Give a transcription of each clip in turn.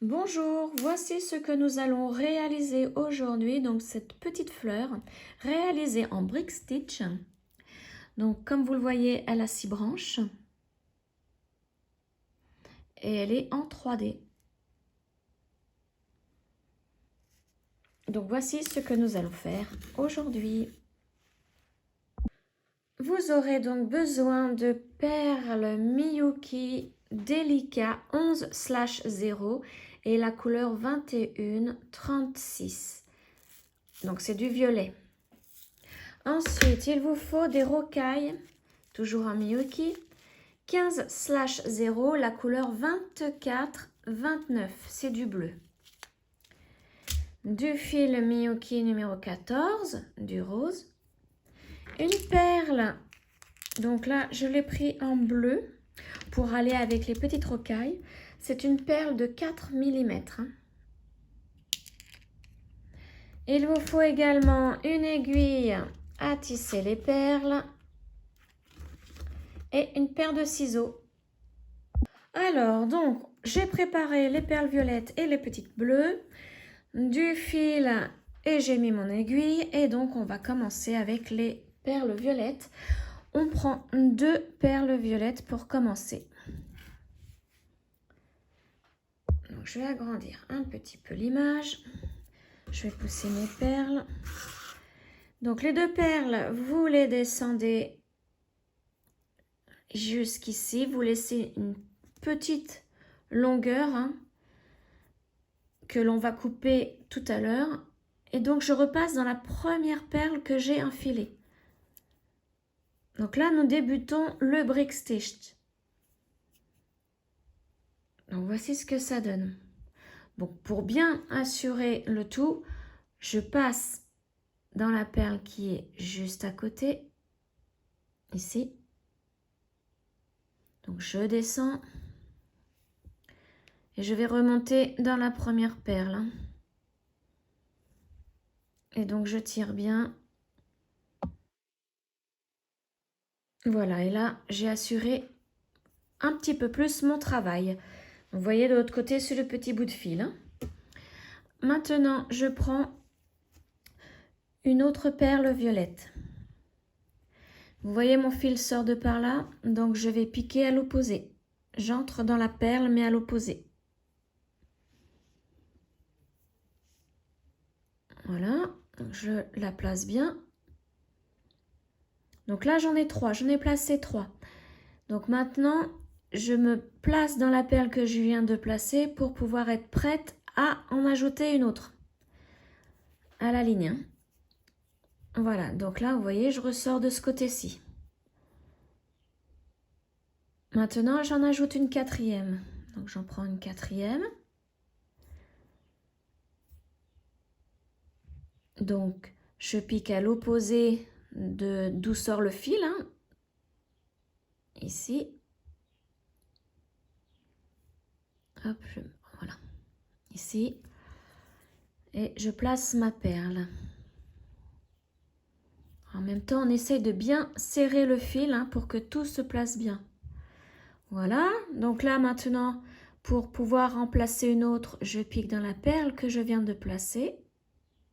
Bonjour, voici ce que nous allons réaliser aujourd'hui, donc cette petite fleur réalisée en brick stitch. Donc comme vous le voyez, elle a 6 branches et elle est en 3D. Donc voici ce que nous allons faire aujourd'hui. Vous aurez donc besoin de perles Miyuki Delica 11/0 et la couleur 2136. Donc c'est du violet. Ensuite, il vous faut des rocailles, toujours en Miyuki, 15/0, la couleur 24-29, c'est du bleu. Du fil Miyuki numéro 14, du rose. Une perle, donc là je l'ai pris en bleu pour aller avec les petites rocailles. C'est une perle de 4 mm. Il vous faut également une aiguille à tisser les perles et une paire de ciseaux. Alors, donc, j'ai préparé les perles violettes et les petites bleues, du fil et j'ai mis mon aiguille. Et donc, on va commencer avec les perles violettes. On prend 2 perles violettes pour commencer. Donc, je vais agrandir un petit peu l'image. Je vais pousser mes perles. Donc, les 2 perles, vous les descendez jusqu'ici. Vous laissez une petite longueur que l'on va couper tout à l'heure. Et donc, je repasse dans la première perle que j'ai enfilée. Donc là, nous débutons le brick stitch. Donc, voici ce que ça donne. Donc, pour bien assurer le tout, je passe dans la perle qui est juste à côté, ici. Donc, je descends et je vais remonter dans la première perle. Et donc, je tire bien. Voilà, et là, j'ai assuré un petit peu plus mon travail. Vous voyez de l'autre côté, c'est le petit bout de fil. Maintenant, je prends une autre perle violette. Vous voyez, mon fil sort de par là, donc je vais piquer à l'opposé. J'entre dans la perle, mais à l'opposé. Voilà, je la place bien. Donc là, j'en ai 3, j'en ai placé 3. Donc maintenant, je me place dans la perle que je viens de placer pour pouvoir être prête à en ajouter une autre à la ligne. Voilà, donc là, vous voyez, je ressors de ce côté-ci. Maintenant, j'en ajoute une 4e. Donc, j'en prends une 4e. Donc, je pique à l'opposé d'où sort le fil. Ici. Hop, voilà. Ici. Et je place ma perle. En même temps, on essaye de bien serrer le fil pour que tout se place bien. Voilà. Donc là, maintenant, pour pouvoir en placer une autre, je pique dans la perle que je viens de placer.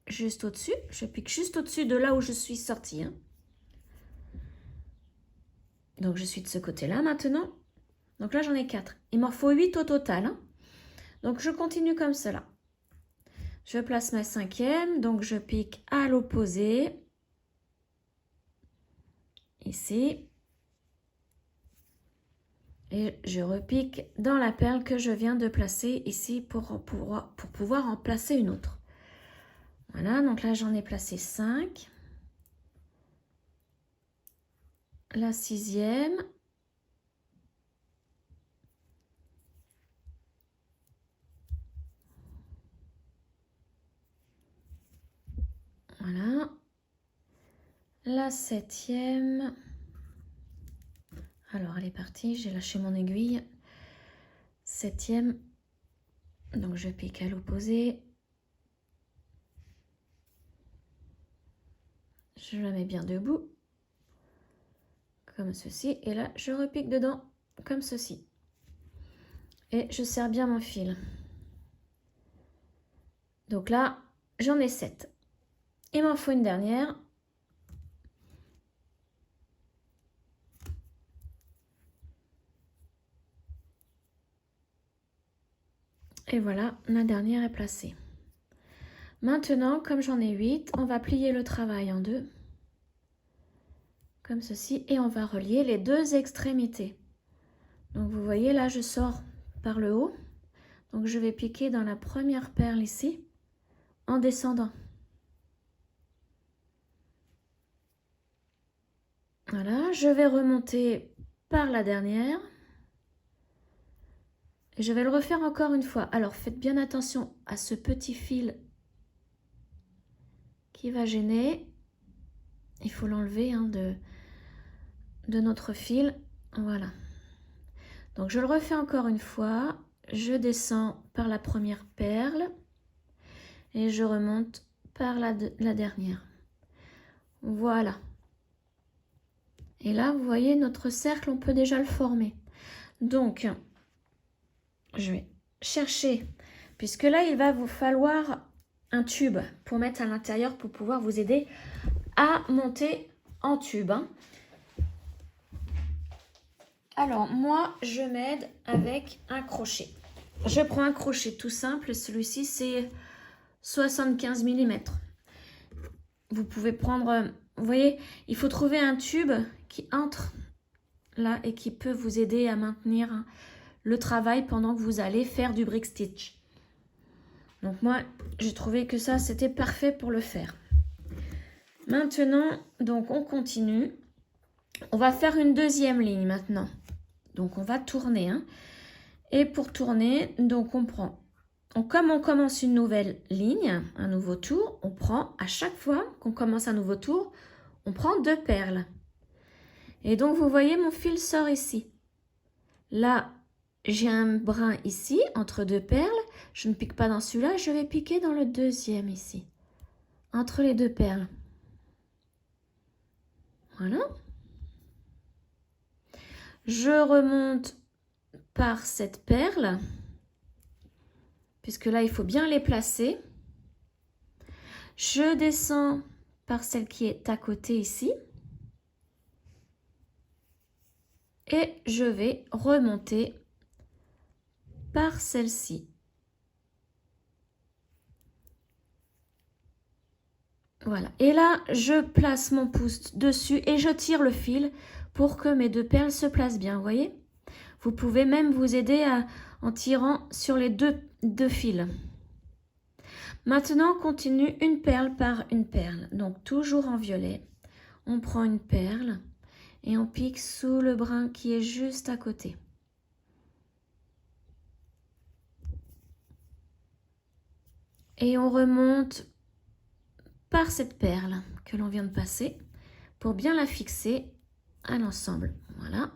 Juste au-dessus. Je pique juste au-dessus de là où je suis sortie. Donc, je suis de ce côté-là maintenant. Donc là, j'en ai 4. Il m'en faut 8 au total. Donc, je continue comme cela. Je place ma 5e. Donc, je pique à l'opposé. Ici. Et je repique dans la perle que je viens de placer ici pour pouvoir en placer une autre. Voilà, donc là, j'en ai placé 5. La 6e. Voilà. La 7e. Alors, elle est partie. J'ai lâché mon aiguille. 7e. Donc, je pique à l'opposé. Je la mets bien debout. Comme ceci. Et là, je repique dedans comme ceci. Et je serre bien mon fil. Donc là, j'en ai 7. Il m'en faut une dernière. Et voilà, la dernière est placée. Maintenant, comme j'en ai 8, on va plier le travail en deux. Comme ceci. Et on va relier les deux extrémités. Donc vous voyez, là, je sors par le haut. Donc je vais piquer dans la première perle ici, en descendant. Voilà, je vais remonter par la dernière. Et je vais le refaire encore une fois. Alors faites bien attention à ce petit fil qui va gêner. Il faut l'enlever hein, de notre fil. Voilà. Donc je le refais encore une fois. Je descends par la première perle et je remonte par la dernière. Voilà. Et là, vous voyez, notre cercle, on peut déjà le former. Donc, je vais chercher, puisque là, il va vous falloir un tube pour mettre à l'intérieur pour pouvoir vous aider à monter en tube. Alors, moi, je m'aide avec un crochet. Je prends un crochet tout simple. Celui-ci, c'est 75 mm. Vous pouvez prendre... Vous voyez, il faut trouver un tube qui entre là et qui peut vous aider à maintenir le travail pendant que vous allez faire du brick stitch. Donc moi, j'ai trouvé que ça, c'était parfait pour le faire. Maintenant, donc on continue. On va faire une deuxième ligne maintenant. Donc on va tourner. Hein. Et pour tourner, donc on prend... Comme on commence une nouvelle ligne, un nouveau tour, on prend à chaque fois qu'on commence un nouveau tour, on prend 2 perles. Et donc vous voyez, mon fil sort ici. Là, j'ai un brin ici, entre 2 perles. Je ne pique pas dans celui-là, je vais piquer dans le deuxième ici. Entre les 2 perles. Voilà. Je remonte par cette perle. Puisque là, il faut bien les placer. Je descends par celle qui est à côté ici. Et je vais remonter par celle-ci. Voilà. Et là, je place mon pouce dessus et je tire le fil pour que mes 2 perles se placent bien, vous voyez? Vous pouvez même vous aider en tirant sur les deux fils. Maintenant, on continue une perle par une perle. Donc, toujours en violet. On prend une perle et on pique sous le brin qui est juste à côté. Et on remonte par cette perle que l'on vient de passer pour bien la fixer à l'ensemble. Voilà.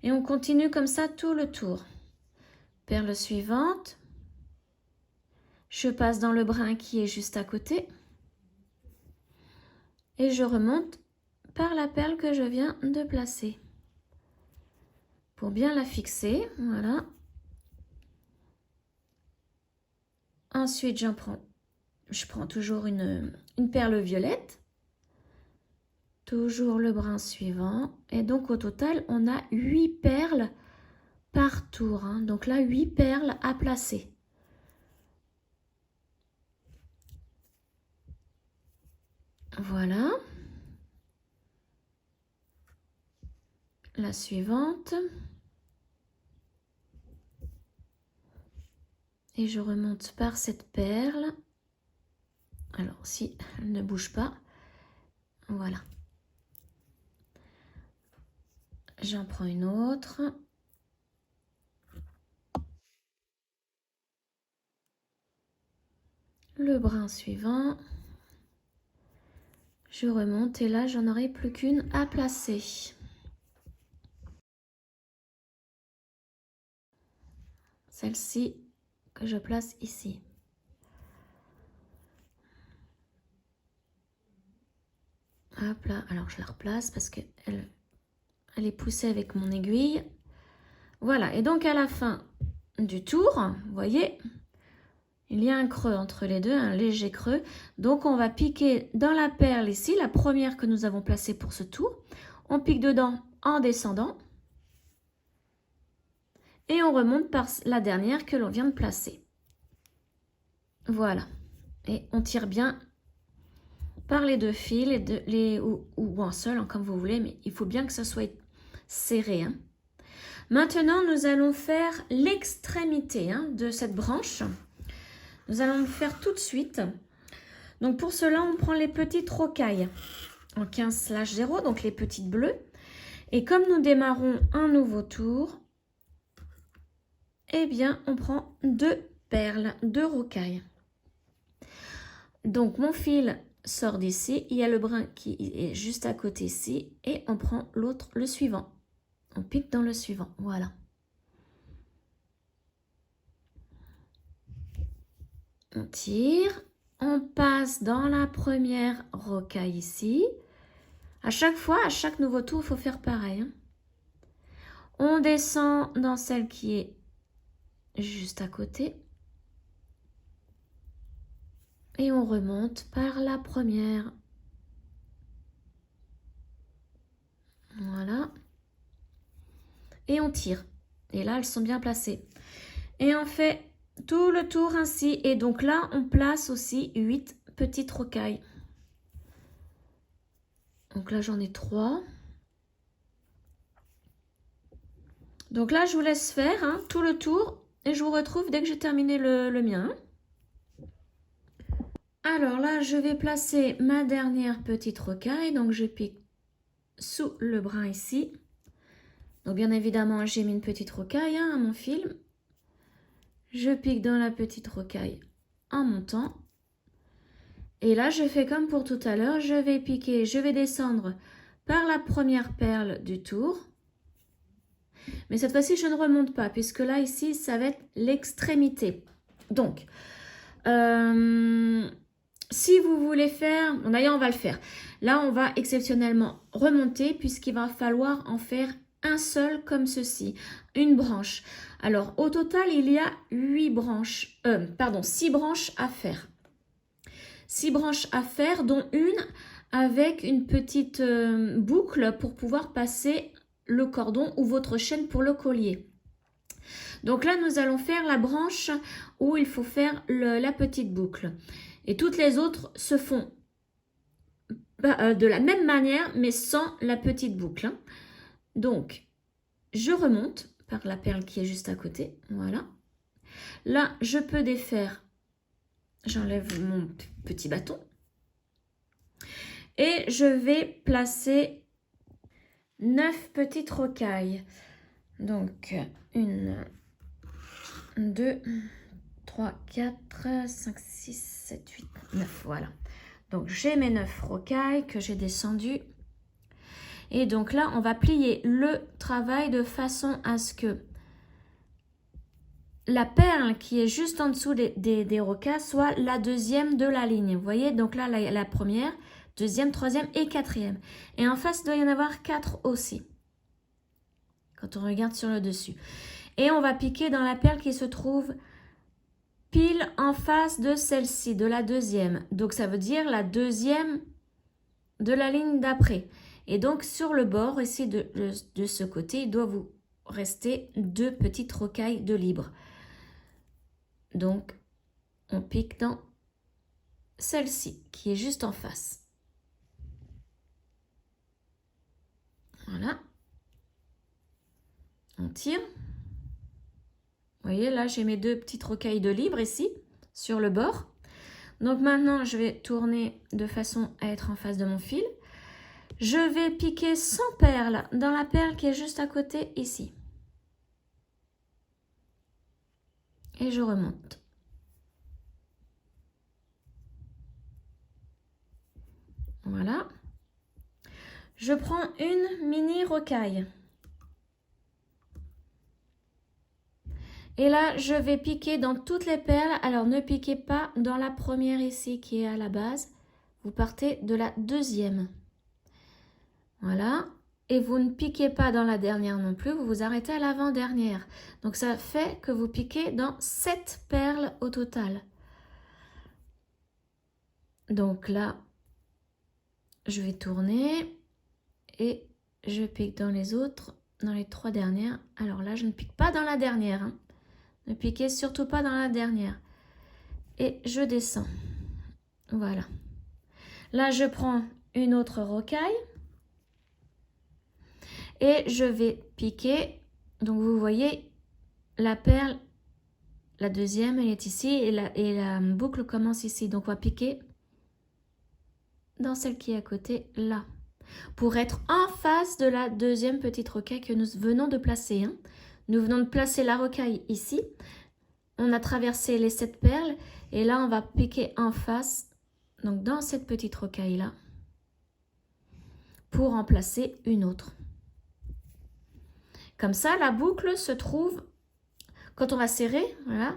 Et on continue comme ça tout le tour. Perle suivante. Je passe dans le brin qui est juste à côté. Et je remonte par la perle que je viens de placer. Pour bien la fixer, voilà. Ensuite, je prends toujours une perle violette. Toujours le brin suivant. Et donc, au total, on a 8 perles par tour. Hein. Donc là, 8 perles à placer. Voilà. La suivante. Et je remonte par cette perle. Alors, si elle ne bouge pas, voilà. J'en prends une autre. Le brin suivant. Je remonte et là, j'en aurai plus qu'une à placer. Celle-ci que je place ici. Hop là, alors je la replace parce qu'elle est poussée avec mon aiguille. Voilà, et donc à la fin du tour, vous voyez, Il y a un creux entre les deux, un léger creux. Donc on va piquer dans la perle ici, la première que nous avons placée pour ce tour. On pique dedans en descendant. Et on remonte par la dernière que l'on vient de placer. Voilà. Et on tire bien par les deux fils, ou un seul, hein, comme vous voulez, mais il faut bien que ça soit serré. Hein. Maintenant, nous allons faire l'extrémité de cette branche. Nous allons le faire tout de suite. Donc pour cela, on prend les petites rocailles en 15/0, donc les petites bleues. Et comme nous démarrons un nouveau tour, eh bien, on prend 2 perles, 2 rocailles. Donc mon fil sort d'ici, il y a le brin qui est juste à côté ici, et on prend l'autre, le suivant. On pique dans le suivant, voilà. On tire, on passe dans la première rocaille ici. À chaque fois, à chaque nouveau tour, il faut faire pareil. Hein. On descend dans celle qui est juste à côté. Et on remonte par la première. Voilà. Et on tire. Et là, elles sont bien placées. Et on fait tout le tour ainsi. Et donc là, on place aussi 8 petites rocailles. Donc là, j'en ai 3. Donc là, je vous laisse faire tout le tour. Et je vous retrouve dès que j'ai terminé le mien. Alors là, je vais placer ma dernière petite rocaille. Donc je pique sous le brin ici. Donc bien évidemment, j'ai mis une petite rocaille à mon fil. Je pique dans la petite rocaille en montant. Et là, je fais comme pour tout à l'heure. Je vais piquer, je vais descendre par la première perle du tour. Mais cette fois-ci, je ne remonte pas, puisque là, ici, ça va être l'extrémité. Donc, si vous voulez faire... Bon, d'ailleurs, on va le faire. Là, on va exceptionnellement remonter, puisqu'il va falloir en faire un seul comme ceci, une branche. Alors, au total, il y a 6 branches à faire. 6 branches à faire, dont une avec une petite boucle pour pouvoir passer le cordon ou votre chaîne pour le collier. Donc là, nous allons faire la branche où il faut faire la petite boucle. Et toutes les autres se font de la même manière, mais sans la petite boucle. Donc, je remonte par la perle qui est juste à côté. Voilà. Là, je peux défaire. J'enlève mon petit bâton. Et je vais placer 9 petites rocailles. Donc, 1, 2, 3, 4, 5, 6, 7, 8, 9. Voilà. Donc, j'ai mes 9 rocailles que j'ai descendues. Et donc là, on va plier le travail de façon à ce que la perle qui est juste en dessous des rocailles soit la deuxième de la ligne. Vous voyez, donc là, la première, deuxième, troisième et quatrième. Et en face, il doit y en avoir 4 aussi. Quand on regarde sur le dessus. Et on va piquer dans la perle qui se trouve pile en face de celle-ci, de la deuxième. Donc ça veut dire la deuxième de la ligne d'après. Et donc sur le bord ici de ce côté, il doit vous rester 2 petites rocailles de libre. Donc on pique dans celle-ci qui est juste en face. Voilà. On tire. Vous voyez, là, j'ai mes 2 petites rocailles de libre ici, sur le bord. Donc maintenant, je vais tourner de façon à être en face de mon fil. Je vais piquer sans perle dans la perle qui est juste à côté ici. Et je remonte. Voilà. Je prends une mini rocaille. Et là, je vais piquer dans toutes les perles. Alors, ne piquez pas dans la première ici qui est à la base. Vous partez de la deuxième. Voilà. Et vous ne piquez pas dans la dernière non plus. Vous vous arrêtez à l'avant-dernière. Donc, ça fait que vous piquez dans 7 perles au total. Donc là, je vais tourner et je pique dans les autres, dans les 3 dernières. Alors là, je ne pique pas dans la dernière, hein. Ne piquez surtout pas dans la dernière. Et je descends. Voilà. Là, je prends une autre rocaille et je vais piquer. Donc, vous voyez, la perle, la deuxième, elle est ici et la boucle commence ici. Donc, on va piquer dans celle qui est à côté, là, pour être en face de la deuxième petite rocaille que nous venons de placer, hein. Nous venons de placer la rocaille ici. On a traversé les 7 perles et là, on va piquer en face, donc dans cette petite rocaille-là, pour en placer une autre. Comme ça, la boucle se trouve, quand on va serrer, voilà,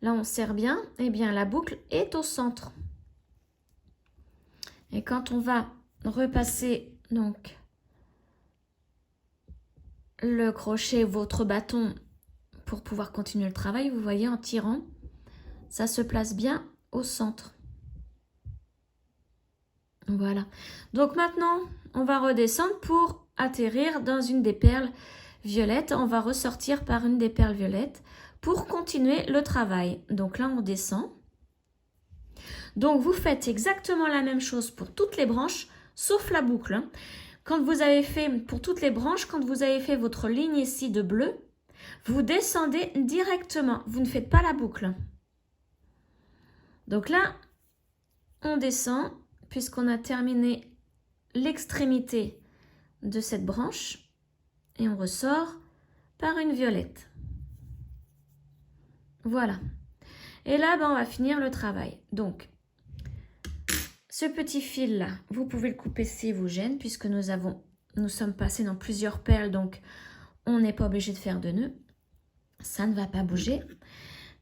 là on serre bien, et bien la boucle est au centre. Et quand on va repasser donc le crochet, votre bâton, pour pouvoir continuer le travail, vous voyez en tirant, ça se place bien au centre. Voilà. Donc maintenant, on va redescendre pour atterrir dans une des perles violettes. On va ressortir par une des perles violettes pour continuer le travail. Donc là, on descend. Donc vous faites exactement la même chose pour toutes les branches, sauf la boucle, hein. Quand vous avez fait, pour toutes les branches, quand vous avez fait votre ligne ici de bleu, vous descendez directement. Vous ne faites pas la boucle. Donc là, on descend, puisqu'on a terminé l'extrémité de cette branche. Et on ressort par une violette. Voilà. Et là, on va finir le travail. Donc, ce petit fil-là, vous pouvez le couper s'il vous gêne, puisque nous sommes passés dans plusieurs perles, donc on n'est pas obligé de faire de nœuds. Ça ne va pas bouger.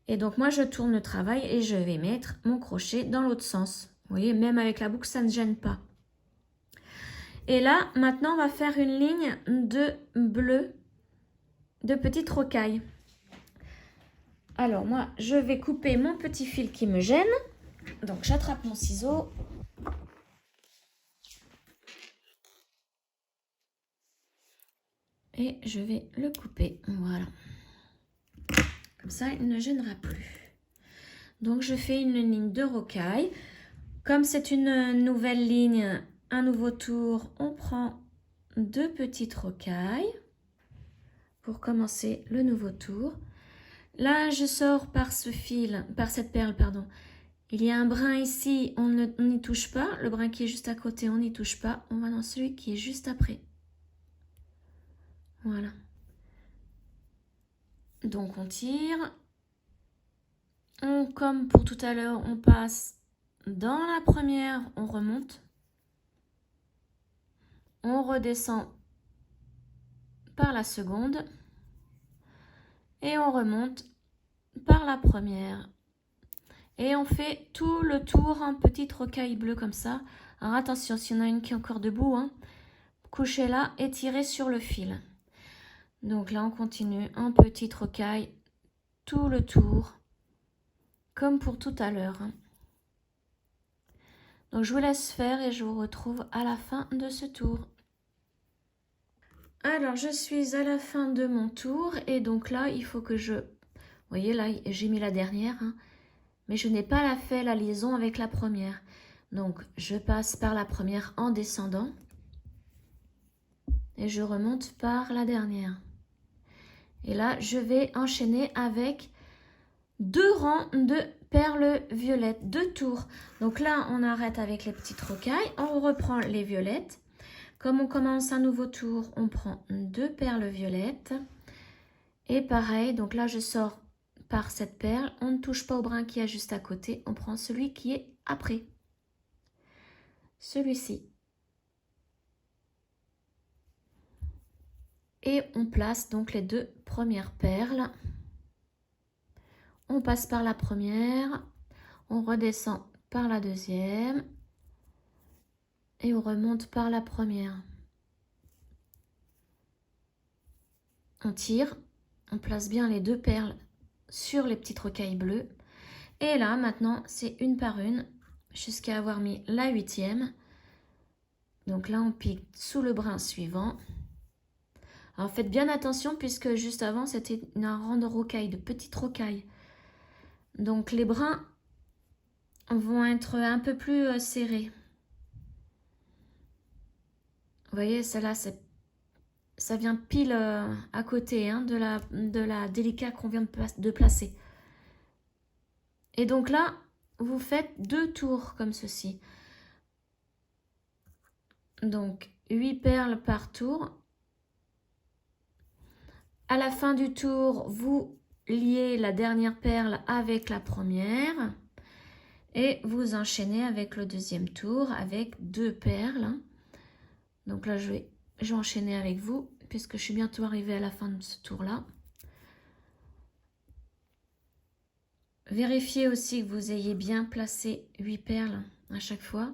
Et donc, moi, je tourne le travail et je vais mettre mon crochet dans l'autre sens. Vous voyez, même avec la boucle, ça ne gêne pas. Et là, maintenant, on va faire une ligne de bleu, de petites rocailles. Alors, moi, je vais couper mon petit fil qui me gêne. Donc, j'attrape mon ciseau. Et je vais le couper. Voilà. Comme ça, il ne gênera plus. Donc, je fais une ligne de rocaille. Comme c'est une nouvelle ligne, un nouveau tour, on prend 2 petites rocailles pour commencer le nouveau tour. Là, je sors par ce fil, par cette perle, pardon. Il y a un brin ici, on n'y touche pas. Le brin qui est juste à côté, on n'y touche pas. On va dans celui qui est juste après. Voilà. Donc, on tire. Comme pour tout à l'heure, on passe dans la première, on remonte. On redescend par la seconde. Et on remonte par la première. Et on fait tout le tour en petite rocaille bleue comme ça. Alors attention, s'il y en a une qui est encore debout, hein, couchez-la et tirez sur le fil. Donc là, on continue en petite rocaille tout le tour, comme pour tout à l'heure, hein. Donc je vous laisse faire et je vous retrouve à la fin de ce tour. Alors, je suis à la fin de mon tour et donc là, il faut que Vous voyez, là, j'ai mis la dernière, hein, mais je n'ai pas fait la liaison avec la première. Donc, je passe par la première en descendant et je remonte par la dernière. Et là, je vais enchaîner avec 2 rangs de perles violettes, 2 tours. Donc là, on arrête avec les petites rocailles, on reprend les violettes. Comme on commence un nouveau tour, on prend 2 perles violettes. Et pareil, donc là, je sors par cette perle. On ne touche pas au brin qui est juste à côté. On prend celui qui est après. Celui-ci. Et on place donc les 2 premières perles. On passe par la première. On redescend par la deuxième. Et on remonte par la première. On tire. On place bien les 2 perles sur les petites rocailles bleues. Et là, maintenant, c'est une par une. jusqu'à avoir mis la 8e. Donc là, on pique sous le brin suivant. Alors faites bien attention puisque juste avant, c'était un rang de rocaille, de petites rocailles. Donc les brins vont être un peu plus serrés. Vous voyez, celle-là, ça vient pile à côté hein, de la délicat qu'on vient de placer. Et donc là, vous faites 2 tours comme ceci. Donc 8 perles par tour. À la fin du tour, vous liez la dernière perle avec la première. Et vous enchaînez avec le deuxième tour avec 2 perles. Donc là, je vais enchaîner avec vous puisque je suis bientôt arrivée à la fin de ce tour-là. Vérifiez aussi que vous ayez bien placé 8 perles à chaque fois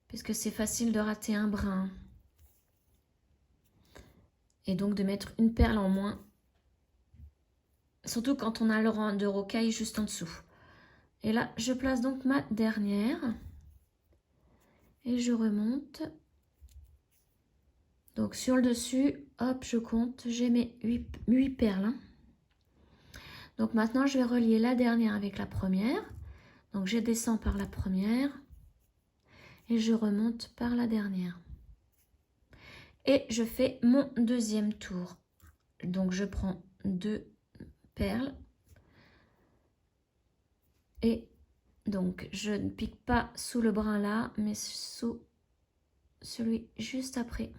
puisque c'est facile de rater un brin. Et donc de mettre une perle en moins. Surtout quand on a le rang de rocaille juste en dessous. Et là, je place donc ma dernière. Et je remonte. Donc sur le dessus, hop, je compte. J'ai mes 8 perles. Donc maintenant, je vais relier la dernière avec la première. Donc je descends par la première. Et je remonte par la dernière. Et je fais mon deuxième tour. Donc je prends 2 perles. Et donc je ne pique pas sous le brin là, mais sous celui juste après.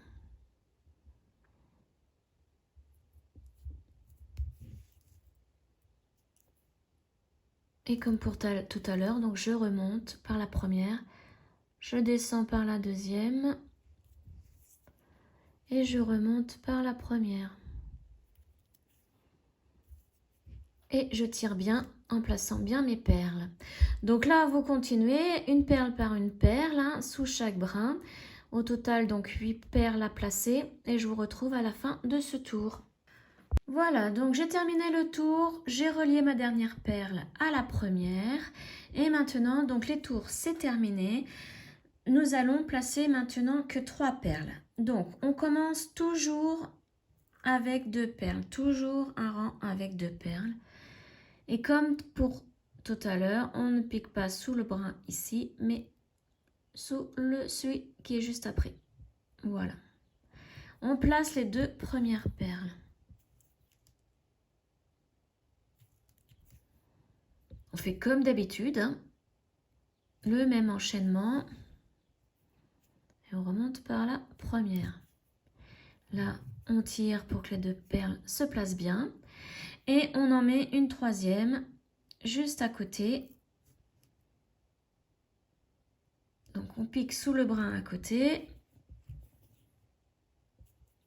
Et comme pour tout à l'heure, donc je remonte par la première, je descends par la deuxième et je remonte par la première. Et je tire bien en plaçant bien mes perles. Donc là, vous continuez une perle par une perle hein, sous chaque brin. Au total, donc 8 perles à placer et je vous retrouve à la fin de ce tour. Voilà, donc j'ai terminé le tour, j'ai relié ma dernière perle à la première et maintenant, donc les tours c'est terminé. Nous allons placer maintenant que 3 perles. Donc on commence toujours avec 2 perles, toujours un rang avec 2 perles. Et comme pour tout à l'heure, on ne pique pas sous le brin ici, mais sous celui qui est juste après. Voilà. On place les 2 premières perles. On fait comme d'habitude, hein, le même enchaînement. Et on remonte par la première. Là, on tire pour que les 2 perles se placent bien. Et on en met une troisième juste à côté. Donc on pique sous le brin à côté.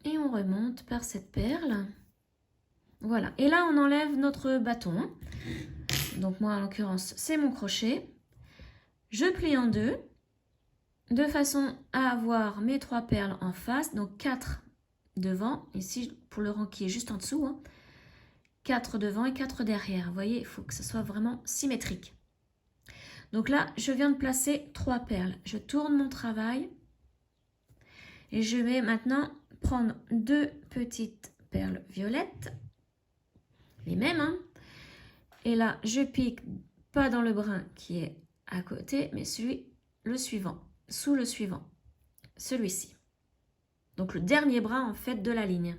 Et on remonte par cette perle. Voilà. Et là, on enlève notre bâton. Donc moi, en l'occurrence, c'est mon crochet. Je plie en 2. De façon à avoir mes 3 perles en face. Donc 4 devant. Ici, pour le rang qui est juste en dessous. Hein. 4 devant et 4 derrière. Vous voyez, il faut que ce soit vraiment symétrique. Donc là, je viens de placer 3 perles. Je tourne mon travail. Et je vais maintenant prendre 2 petites perles violettes. Les mêmes, hein. Et là, je pique pas dans le brin qui est à côté, mais le suivant, sous le suivant, celui-ci. Donc le dernier brin en fait de la ligne.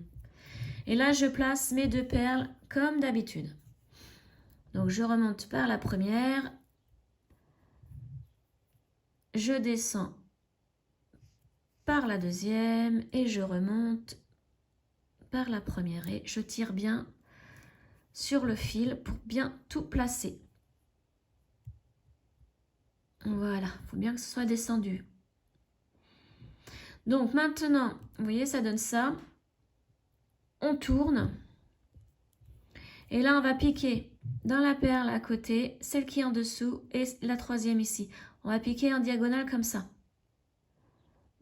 Et là, je place mes 2 perles comme d'habitude. Donc je remonte par la première. Je descends par la deuxième et je remonte par la première. Et je tire bien sur le fil pour bien tout placer. Voilà, il faut bien que ce soit descendu. Donc maintenant, vous voyez, ça donne ça. On tourne. Et là, on va piquer dans la perle à côté, celle qui est en dessous et la troisième ici. On va piquer en diagonale comme ça.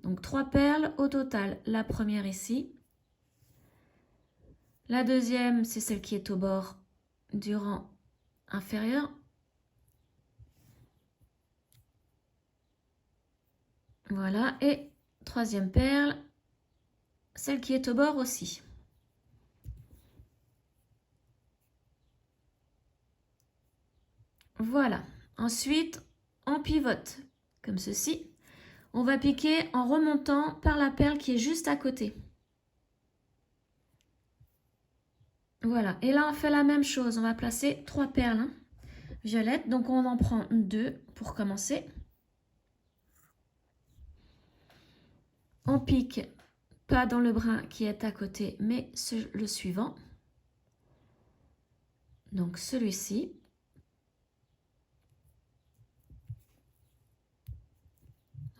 Donc 3 perles au total. La première ici. La deuxième, c'est celle qui est au bord du rang inférieur. Voilà, et troisième perle, celle qui est au bord aussi. Voilà, ensuite on pivote comme ceci. On va piquer en remontant par la perle qui est juste à côté. Voilà, et là on fait la même chose, on va placer 3 perles hein, violettes, donc on en prend 2 pour commencer. On pique pas dans le brin qui est à côté, mais le suivant. Donc celui-ci.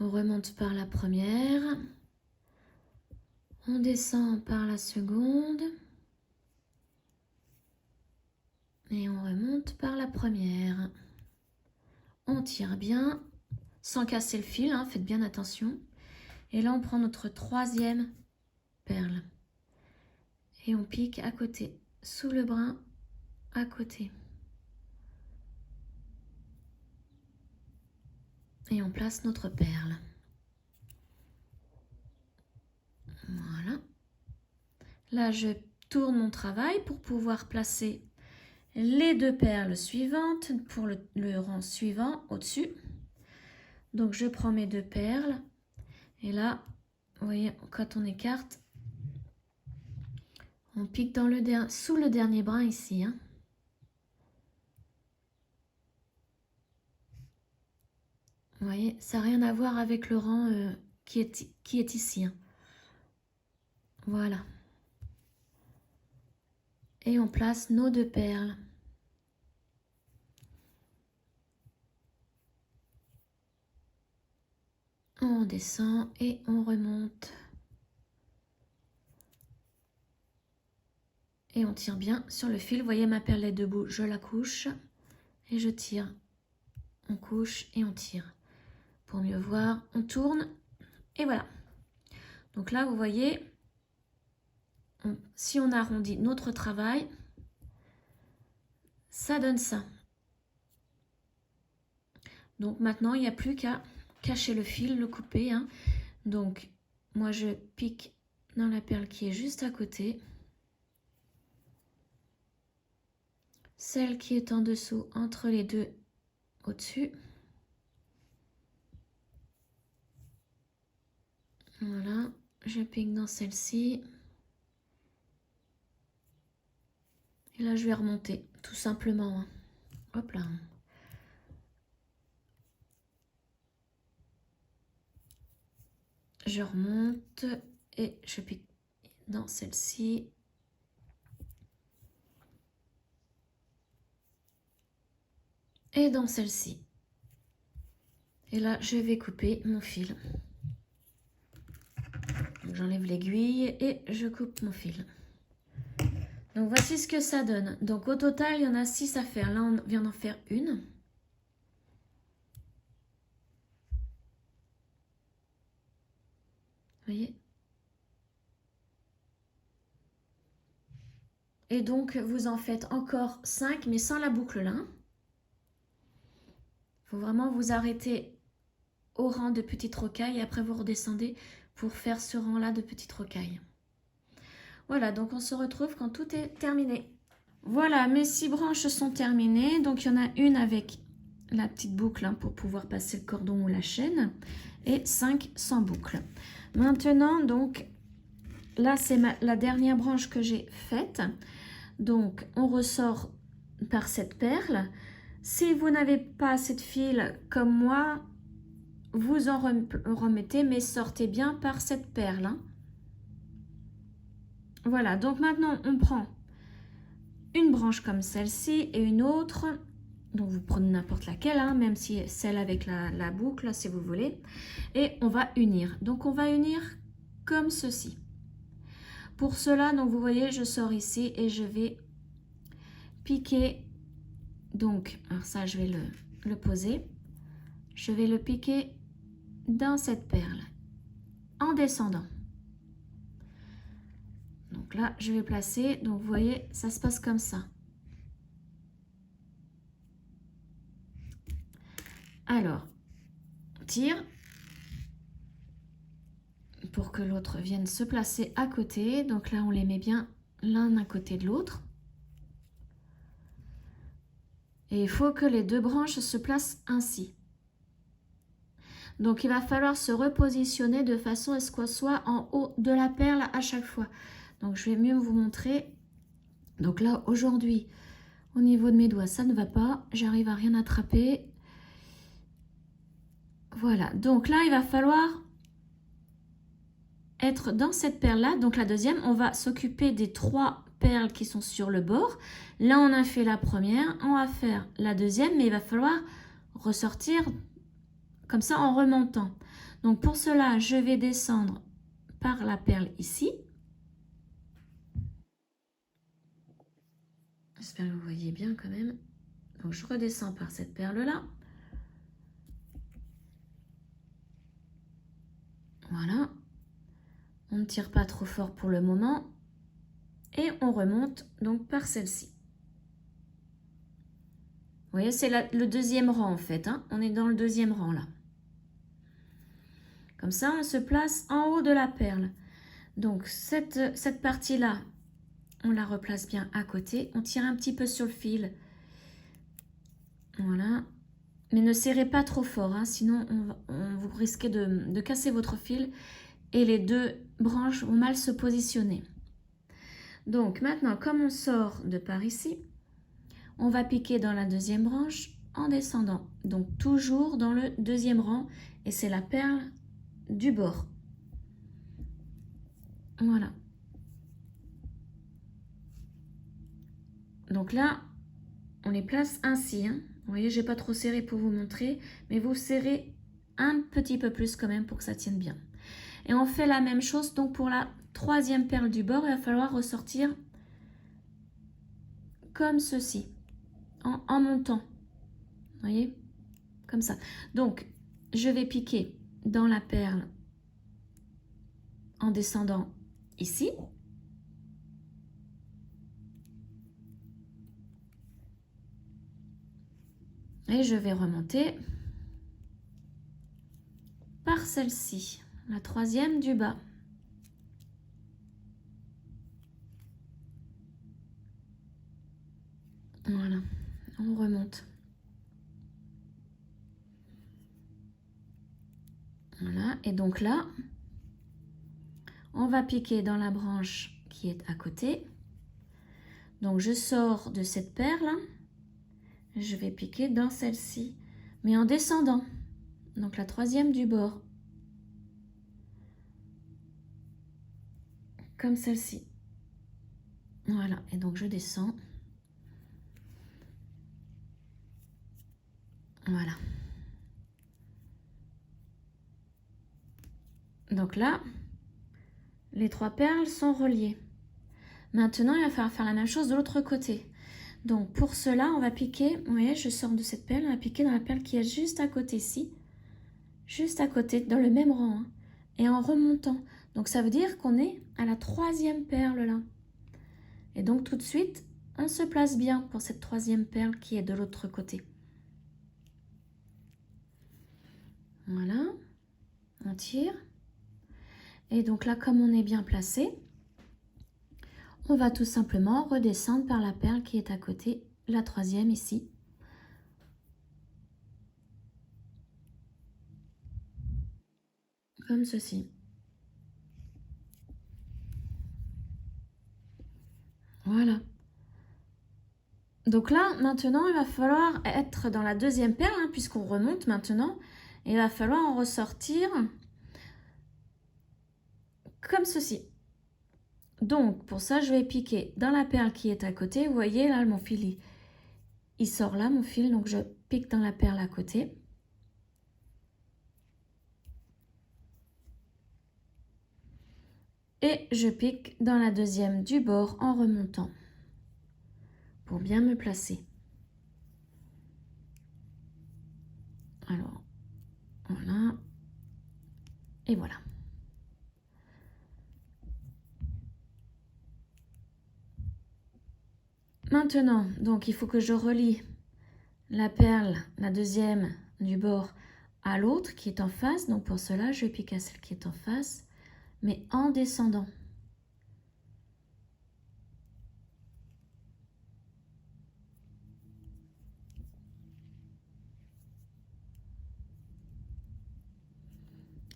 On remonte par la première. On descend par la seconde. Et on remonte par la première. On tire bien, sans casser le fil, hein, faites bien attention. Et là, on prend notre troisième perle. Et on pique à côté, sous le brin, à côté. Et on place notre perle. Voilà. Là, je tourne mon travail pour pouvoir placer les 2 perles suivantes pour le rang suivant au-dessus. Donc, je prends mes 2 perles. Et là, vous voyez, quand on écarte, on pique dans sous le dernier brin ici. Hein. Vous voyez, ça n'a rien à voir avec le rang qui est ici. Hein. Voilà. Et on place nos 2 perles. On descend et on remonte. Et on tire bien sur le fil. Vous voyez ma perle est debout, je la couche et je tire. On couche et on tire. Pour mieux voir, on tourne et voilà. Donc là, vous voyez, si on arrondit notre travail, ça donne ça. Donc maintenant, il n'y a plus qu'à cacher le fil, le couper. Hein. Donc, moi, je pique dans la perle qui est juste à côté. Celle qui est en dessous, entre les 2 au-dessus. Voilà, je pique dans celle-ci. Et là, je vais remonter, tout simplement. Hein. Hop là. Je remonte et je pique dans celle-ci. Et dans celle-ci. Et là, je vais couper mon fil. J'enlève l'aiguille et je coupe mon fil. Donc, voici ce que ça donne. Donc, au total, il y en a 6 à faire. Là, on vient d'en faire une. Vous voyez? Et donc, vous en faites encore 5, mais sans la boucle là. Il faut vraiment vous arrêter au rang de petites rocailles et après vous redescendez pour faire ce rang-là de petites rocailles. Voilà, donc on se retrouve quand tout est terminé. Voilà, mes 6 branches sont terminées. Donc, il y en a une avec la petite boucle hein, pour pouvoir passer le cordon ou la chaîne et 5 sans boucle. Maintenant, donc, là, c'est la dernière branche que j'ai faite. Donc, on ressort par cette perle. Si vous n'avez pas assez de fil comme moi, vous en remettez, mais sortez bien par cette perle. Hein. Voilà, donc maintenant, on prend une branche comme celle-ci et une autre. Donc, vous prenez n'importe laquelle, hein, même si celle avec la boucle, si vous voulez. Et on va unir. Donc, on va unir comme ceci. Pour cela, donc vous voyez, je sors ici et je vais piquer. Donc, alors ça, je vais le poser. Je vais le piquer dans cette perle en descendant. Donc là, je vais placer. Donc, vous voyez, ça se passe comme ça. Alors, on tire. pour que l'autre vienne se placer à côté. Donc là, on les met bien l'un à côté de l'autre. Et il faut que les deux branches se placent ainsi. Donc il va falloir se repositionner de façon à ce qu'on soit en haut de la perle à chaque fois. Donc je vais mieux vous montrer. Donc là, aujourd'hui, au niveau de mes doigts, ça ne va pas. J'arrive à rien attraper. Voilà, donc là, il va falloir être dans cette perle-là. Donc la deuxième, on va s'occuper des 3 perles qui sont sur le bord. Là, on a fait la première, on va faire la deuxième, mais il va falloir ressortir comme ça en remontant. Donc pour cela, je vais descendre par la perle ici. J'espère que vous voyez bien quand même. Donc je redescends par cette perle-là. Voilà. On ne tire pas trop fort pour le moment. Et on remonte donc par celle-ci. Vous voyez, c'est le deuxième rang en fait. Hein. On est dans le deuxième rang là. Comme ça, on se place en haut de la perle. Donc cette partie-là, on la replace bien à côté. On tire un petit peu sur le fil. Voilà. Mais ne serrez pas trop fort, hein, sinon vous risquez de casser votre fil et les deux branches vont mal se positionner. Donc maintenant, comme on sort de par ici, on va piquer dans la deuxième branche en descendant. Donc toujours dans le deuxième rang et c'est la perle du bord. Voilà. Donc là, on les place ainsi. Hein. Vous voyez, je n'ai pas trop serré pour vous montrer, mais vous serrez un petit peu plus quand même pour que ça tienne bien. Et on fait la même chose donc pour la troisième perle du bord. Il va falloir ressortir comme ceci, en montant. Vous voyez, comme ça. Donc, je vais piquer dans la perle en descendant ici. Et je vais remonter par celle-ci, la troisième du bas. Voilà, on remonte. Voilà, et donc là, on va piquer dans la branche qui est à côté. Donc je sors de cette perle, je vais piquer dans celle-ci, mais en descendant. Donc la troisième du bord. Comme celle-ci. Voilà, et donc je descends. Voilà. Donc là, les 3 perles sont reliées. Maintenant, il va falloir faire la même chose de l'autre côté. Donc pour cela, on va piquer, vous voyez, je sors de cette perle, on va piquer dans la perle qui est juste à côté ici. Juste à côté, dans le même rang. Hein, et en remontant. Donc ça veut dire qu'on est à la troisième perle là. Et donc tout de suite, on se place bien pour cette troisième perle qui est de l'autre côté. Voilà, on tire. Et donc là, comme on est bien placé, on va tout simplement redescendre par la perle qui est à côté, la troisième ici. Comme ceci. Voilà. Donc là, maintenant, il va falloir être dans la deuxième perle, hein, puisqu'on remonte maintenant. Et il va falloir en ressortir comme ceci. Donc, pour ça, je vais piquer dans la perle qui est à côté. Vous voyez, là, mon fil, il sort là, mon fil. Donc, je pique dans la perle à côté. Et je pique dans la deuxième du bord en remontant. Pour bien me placer. Alors, voilà. Et voilà. Maintenant, donc il faut que je relie la perle, la deuxième du bord, à l'autre qui est en face. Donc pour cela, je pique à celle qui est en face mais en descendant.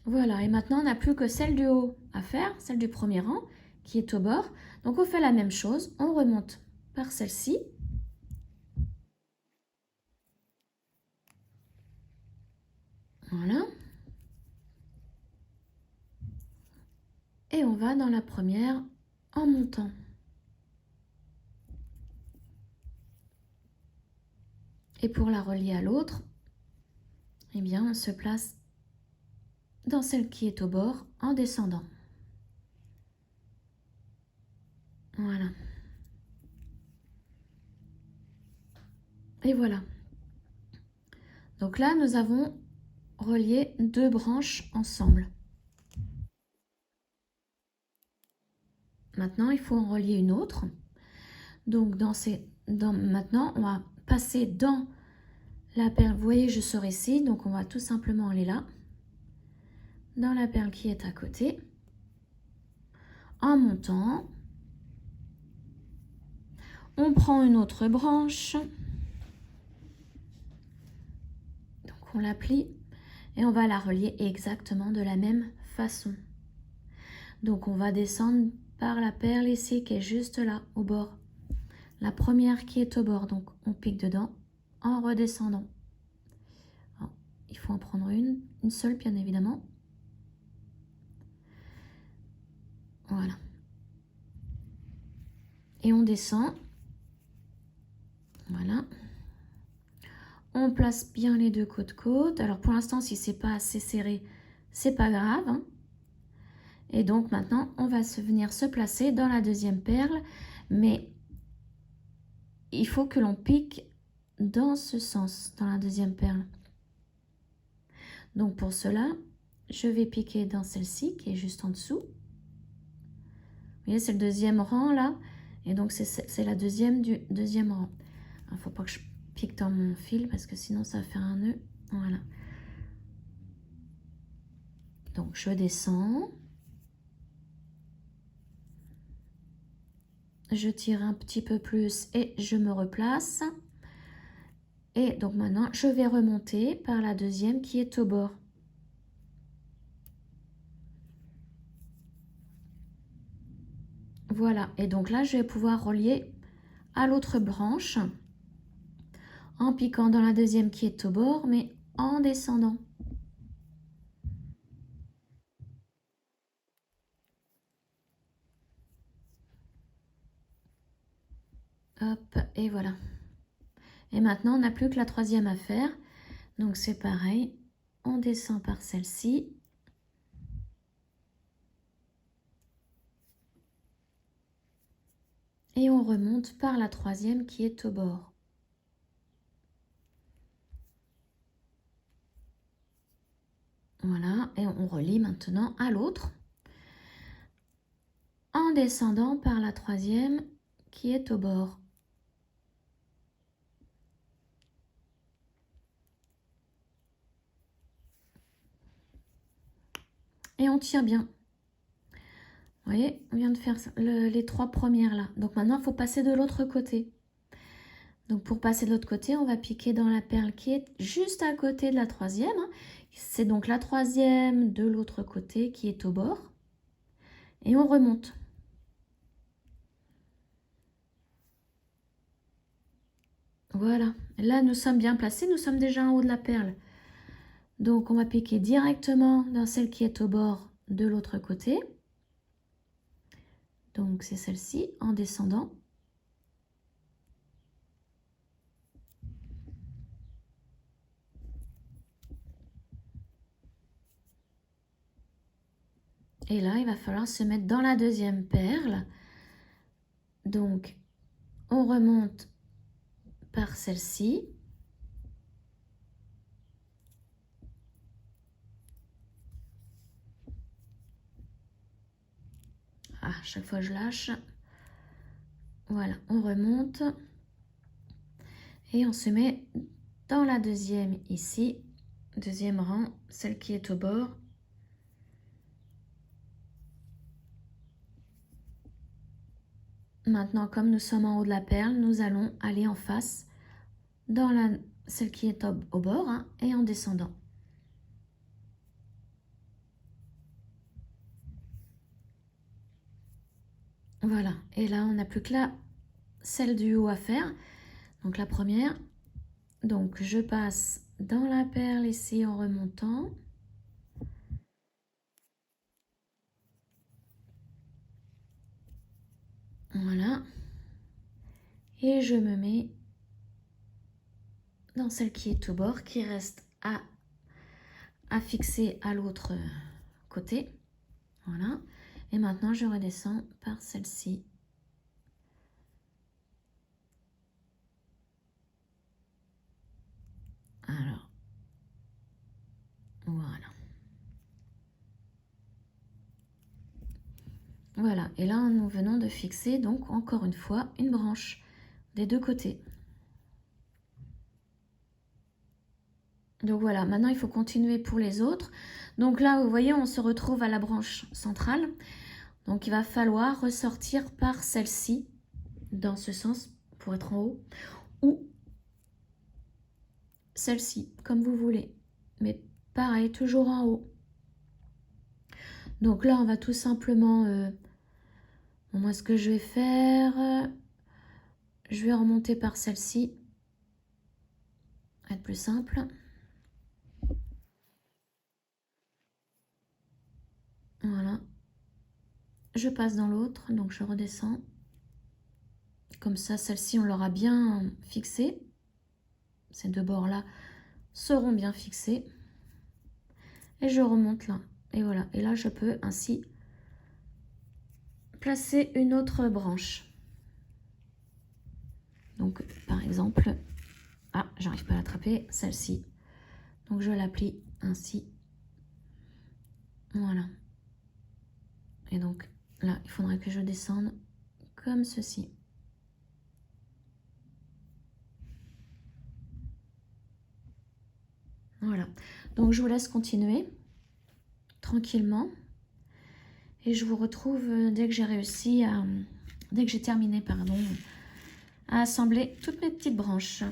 Voilà, et maintenant on n'a plus que celle du haut à faire, celle du premier rang qui est au bord. Donc on fait la même chose, on remonte par celle-ci. Voilà. Et on va dans la première en montant. Et pour la relier à l'autre, eh bien on se place dans celle qui est au bord en descendant. Voilà. Et voilà. Donc là, nous avons relié deux branches ensemble. Maintenant, il faut en relier une autre. Donc maintenant, on va passer dans la perle. Vous voyez, je sors ici, donc on va tout simplement aller là, dans la perle qui est à côté, en montant. On prend une autre branche. Donc on la plie et on va la relier exactement de la même façon. Donc on va descendre par la perle ici qui est juste là au bord. La première qui est au bord, donc on pique dedans en redescendant. Alors, il faut en prendre une seule bien évidemment. Voilà. Et on descend. Voilà. On place bien les deux côte-côte. Alors pour l'instant, si c'est pas assez serré, c'est pas grave, hein. Et donc maintenant, on va venir se placer dans la deuxième perle, mais il faut que l'on pique dans ce sens, dans la deuxième perle. Donc pour cela, je vais piquer dans celle-ci qui est juste en dessous. Vous voyez, c'est le deuxième rang là, et donc c'est la deuxième du deuxième rang. Il ne faut pas que je pique dans mon fil parce que sinon ça va faire un nœud. Voilà. Donc je descends. Je tire un petit peu plus et je me replace. Et donc maintenant, je vais remonter par la deuxième qui est au bord. Voilà, et donc là, je vais pouvoir relier à l'autre branche en piquant dans la deuxième qui est au bord, mais en descendant. Hop, et voilà. Et maintenant, on n'a plus que la troisième à faire. Donc c'est pareil, on descend par celle-ci. Et on remonte par la troisième qui est au bord. Voilà, et on relie maintenant à l'autre en descendant par la troisième qui est au bord. Et on tire bien. Vous voyez, on vient de faire les trois premières là. Donc maintenant, il faut passer de l'autre côté. Donc pour passer de l'autre côté, on va piquer dans la perle qui est juste à côté de la troisième. C'est donc la troisième de l'autre côté qui est au bord. Et on remonte. Voilà. Là, nous sommes bien placés. Nous sommes déjà en haut de la perle. Donc on va piquer directement dans celle qui est au bord de l'autre côté. Donc c'est celle-ci en descendant. Et là, il va falloir se mettre dans la deuxième perle. Donc, on remonte par celle-ci. Ah, chaque fois je lâche. Voilà, on remonte. Et on se met dans la deuxième ici. Deuxième rang, celle qui est au bord. Maintenant, comme nous sommes en haut de la perle, nous allons aller en face dans celle qui est au bord, hein, et en descendant. Voilà, et là on n'a plus que celle du haut à faire. Donc la première, donc je passe dans la perle ici en remontant. Voilà. Et je me mets dans celle qui est au bord, qui reste à fixer à l'autre côté. Voilà. Et maintenant, je redescends par celle-ci. Alors, voilà. Voilà. Et là, nous venons de fixer, donc, encore une fois, une branche des deux côtés. Donc voilà, maintenant il faut continuer pour les autres. Donc là, vous voyez, on se retrouve à la branche centrale. Donc il va falloir ressortir par celle-ci, dans ce sens, pour être en haut, ou celle-ci, comme vous voulez. Mais pareil, toujours en haut. Donc là, on va tout simplement... moi, ce que je vais faire... je vais remonter par celle-ci. Ça va être plus simple. Voilà. Je passe dans l'autre, donc je redescends. Comme ça, celle-ci, on l'aura bien fixée. Ces deux bords-là seront bien fixés. Et je remonte là. Et voilà. Et là, je peux ainsi placer une autre branche. Donc, par exemple... Ah, j'arrive pas à l'attraper. Celle-ci. Donc, je la plie ainsi. Voilà. Et donc, là, il faudrait que je descende comme ceci. Voilà. Donc, je vous laisse continuer tranquillement. Et je vous retrouve dès que j'ai réussi à... Dès que j'ai terminé, pardon, à assembler toutes mes petites branches.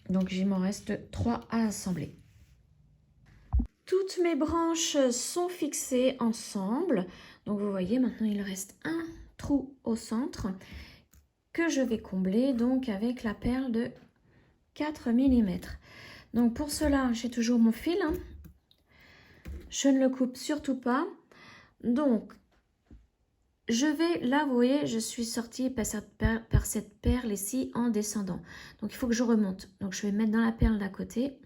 Donc, il m'en reste 3 à assembler. Toutes mes branches sont fixées ensemble. Donc, vous voyez, maintenant, il reste un trou au centre que je vais combler donc avec la perle de 4 mm. Donc, pour cela, j'ai toujours mon fil. Hein. Je ne le coupe surtout pas. Donc, je vais, là, vous voyez, je suis sortie par cette perle ici en descendant. Donc, il faut que je remonte. Donc, je vais mettre dans la perle d'à côté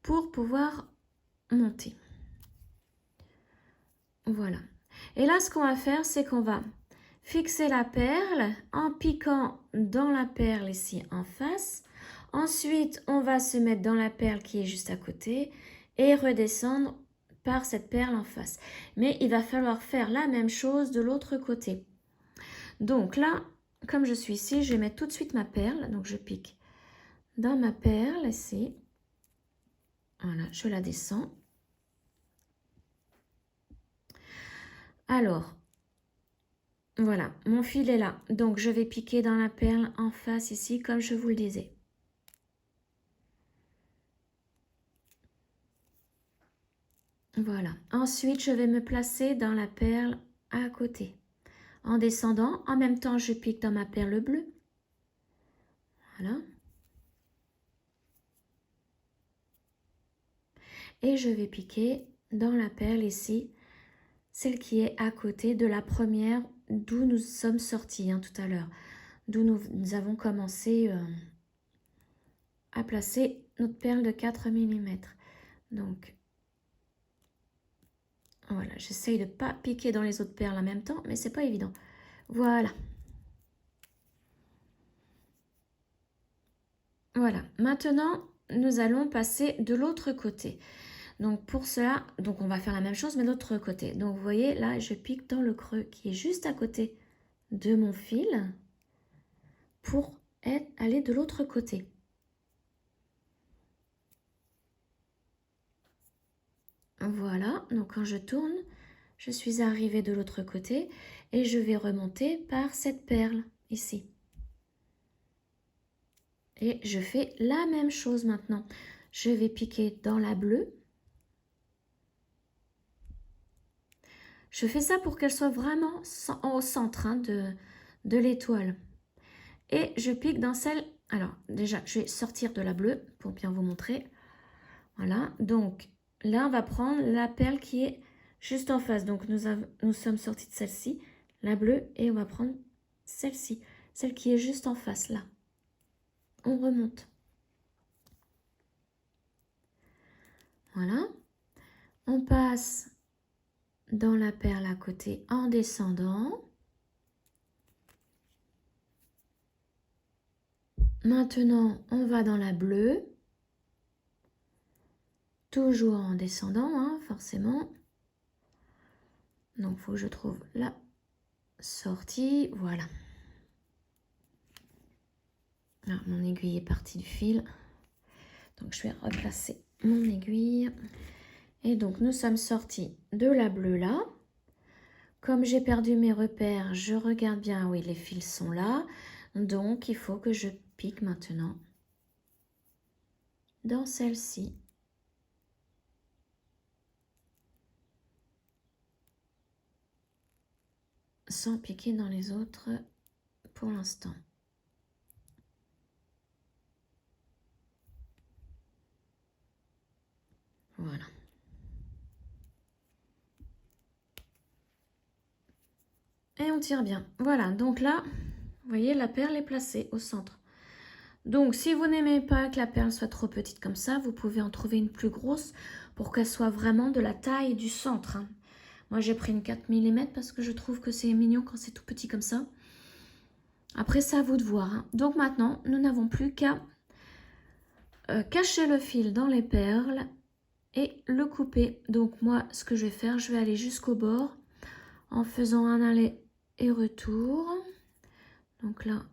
pour pouvoir monter. Voilà. Et là, ce qu'on va faire, c'est qu'on va fixer la perle en piquant dans la perle ici en face. Ensuite, on va se mettre dans la perle qui est juste à côté et redescendre par cette perle en face. Mais il va falloir faire la même chose de l'autre côté. Donc là, comme je suis ici, je vais mettre tout de suite ma perle. Donc je pique dans ma perle ici. Voilà, je la descends. Alors, voilà, mon fil est là. Donc je vais piquer dans la perle en face ici, comme je vous le disais. Voilà. Ensuite, je vais me placer dans la perle à côté. En descendant, en même temps, je pique dans ma perle bleue. Voilà. Et je vais piquer dans la perle ici, celle qui est à côté de la première d'où nous sommes sortis hein, tout à l'heure. D'où nous avons commencé à placer notre perle de 4 mm. Donc, voilà, j'essaye de ne pas piquer dans les autres perles en même temps, mais c'est pas évident. Voilà. Voilà. Maintenant, nous allons passer de l'autre côté. Donc, pour cela, donc on va faire la même chose, mais de l'autre côté. Donc, vous voyez, là, je pique dans le creux qui est juste à côté de mon fil pour aller de l'autre côté. Voilà. Donc, quand je tourne, je suis arrivée de l'autre côté. et je vais remonter par cette perle ici. Et je fais la même chose maintenant. Je vais piquer dans la bleue. Je fais ça pour qu'elle soit vraiment au centre hein, de l'étoile. Et je pique dans celle... Alors, déjà, je vais sortir de la bleue pour bien vous montrer. Voilà, donc là, on va prendre la perle qui est juste en face. Donc, nous sommes sortis de celle-ci, la bleue, et on va prendre celle-ci, celle qui est juste en face, là. On remonte. Voilà. On passe dans la perle à côté en descendant. Maintenant, on va dans la bleue. Toujours en descendant, hein, forcément. Donc, il faut que je trouve la sortie. Voilà. Ah, mon aiguille est partie du fil. Donc, je vais replacer mon aiguille. Et donc, nous sommes sortis de la bleue là. Comme j'ai perdu mes repères, je regarde bien. Oui, les fils sont là. Donc, il faut que je pique maintenant dans celle-ci. Sans piquer dans les autres pour l'instant. Voilà. Et on tire bien. Voilà, donc là, vous voyez, la perle est placée au centre. Donc, si vous n'aimez pas que la perle soit trop petite comme ça, vous pouvez en trouver une plus grosse pour qu'elle soit vraiment de la taille du centre. Hein. Moi, j'ai pris une 4 mm parce que je trouve que c'est mignon quand c'est tout petit comme ça. Après, c'est à vous de voir. Hein. Donc maintenant, nous n'avons plus qu'à cacher le fil dans les perles et le couper. Donc moi, ce que je vais faire, je vais aller jusqu'au bord en faisant un aller et retour. Donc là,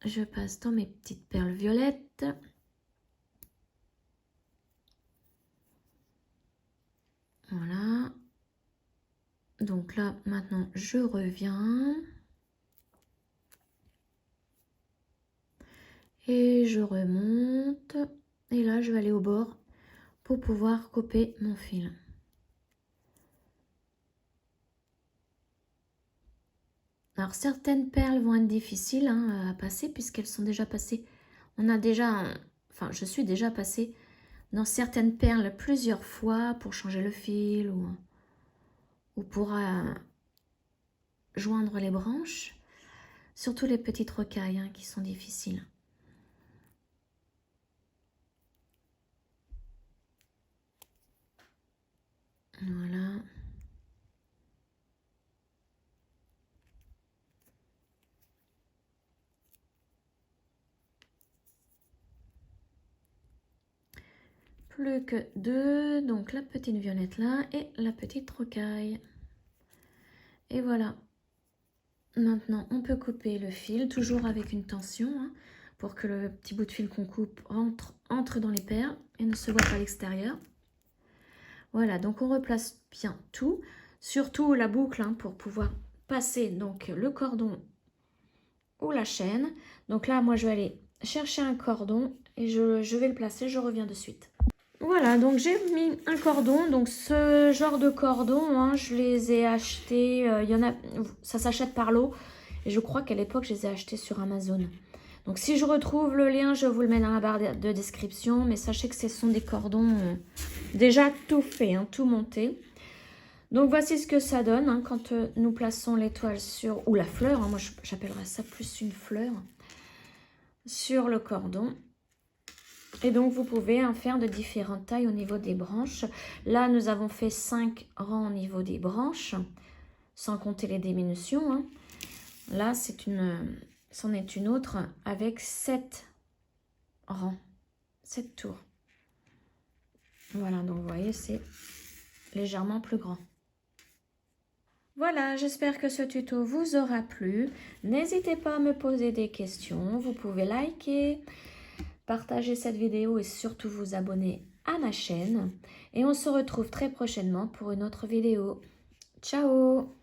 je passe dans mes petites perles violettes. Voilà. Donc là, maintenant, je reviens. Et je remonte. Et là, je vais aller au bord pour pouvoir couper mon fil. Alors, certaines perles vont être difficiles hein, à passer puisqu'elles sont déjà passées. On a déjà, enfin, je suis déjà passée dans certaines perles plusieurs fois pour changer le fil ou pour joindre les branches. Surtout les petites rocailles hein, qui sont difficiles. Voilà. Plus que deux, donc la petite violette là et la petite rocaille. Et voilà. Maintenant, on peut couper le fil, toujours avec une tension, hein, pour que le petit bout de fil qu'on coupe entre dans les perles et ne se voit pas à l'extérieur. Voilà, donc on replace bien tout, surtout la boucle, hein, pour pouvoir passer donc le cordon ou la chaîne. Donc là, moi, je vais aller chercher un cordon et je vais le placer, je reviens de suite. Voilà, donc j'ai mis un cordon. Donc ce genre de cordon, hein, je les ai achetés, ça s'achète par lot. Et je crois qu'à l'époque, je les ai achetés sur Amazon. Donc si je retrouve le lien, je vous le mets dans la barre de description. Mais sachez que ce sont des cordons déjà tout faits, hein, tout montés. Donc voici ce que ça donne hein, quand nous plaçons l'étoile sur, ou la fleur, hein, moi j'appellerais ça plus une fleur, sur le cordon. Et donc vous pouvez en faire de différentes tailles au niveau des branches. Là nous avons fait 5 rangs au niveau des branches, sans compter les diminutions. Hein. Là c'en est une autre avec 7 rangs, 7 tours. Voilà, donc vous voyez c'est légèrement plus grand. Voilà, j'espère que ce tuto vous aura plu. N'hésitez pas à me poser des questions. Vous pouvez liker, partager cette vidéo et surtout vous abonner à ma chaîne. Et on se retrouve très prochainement pour une autre vidéo. Ciao!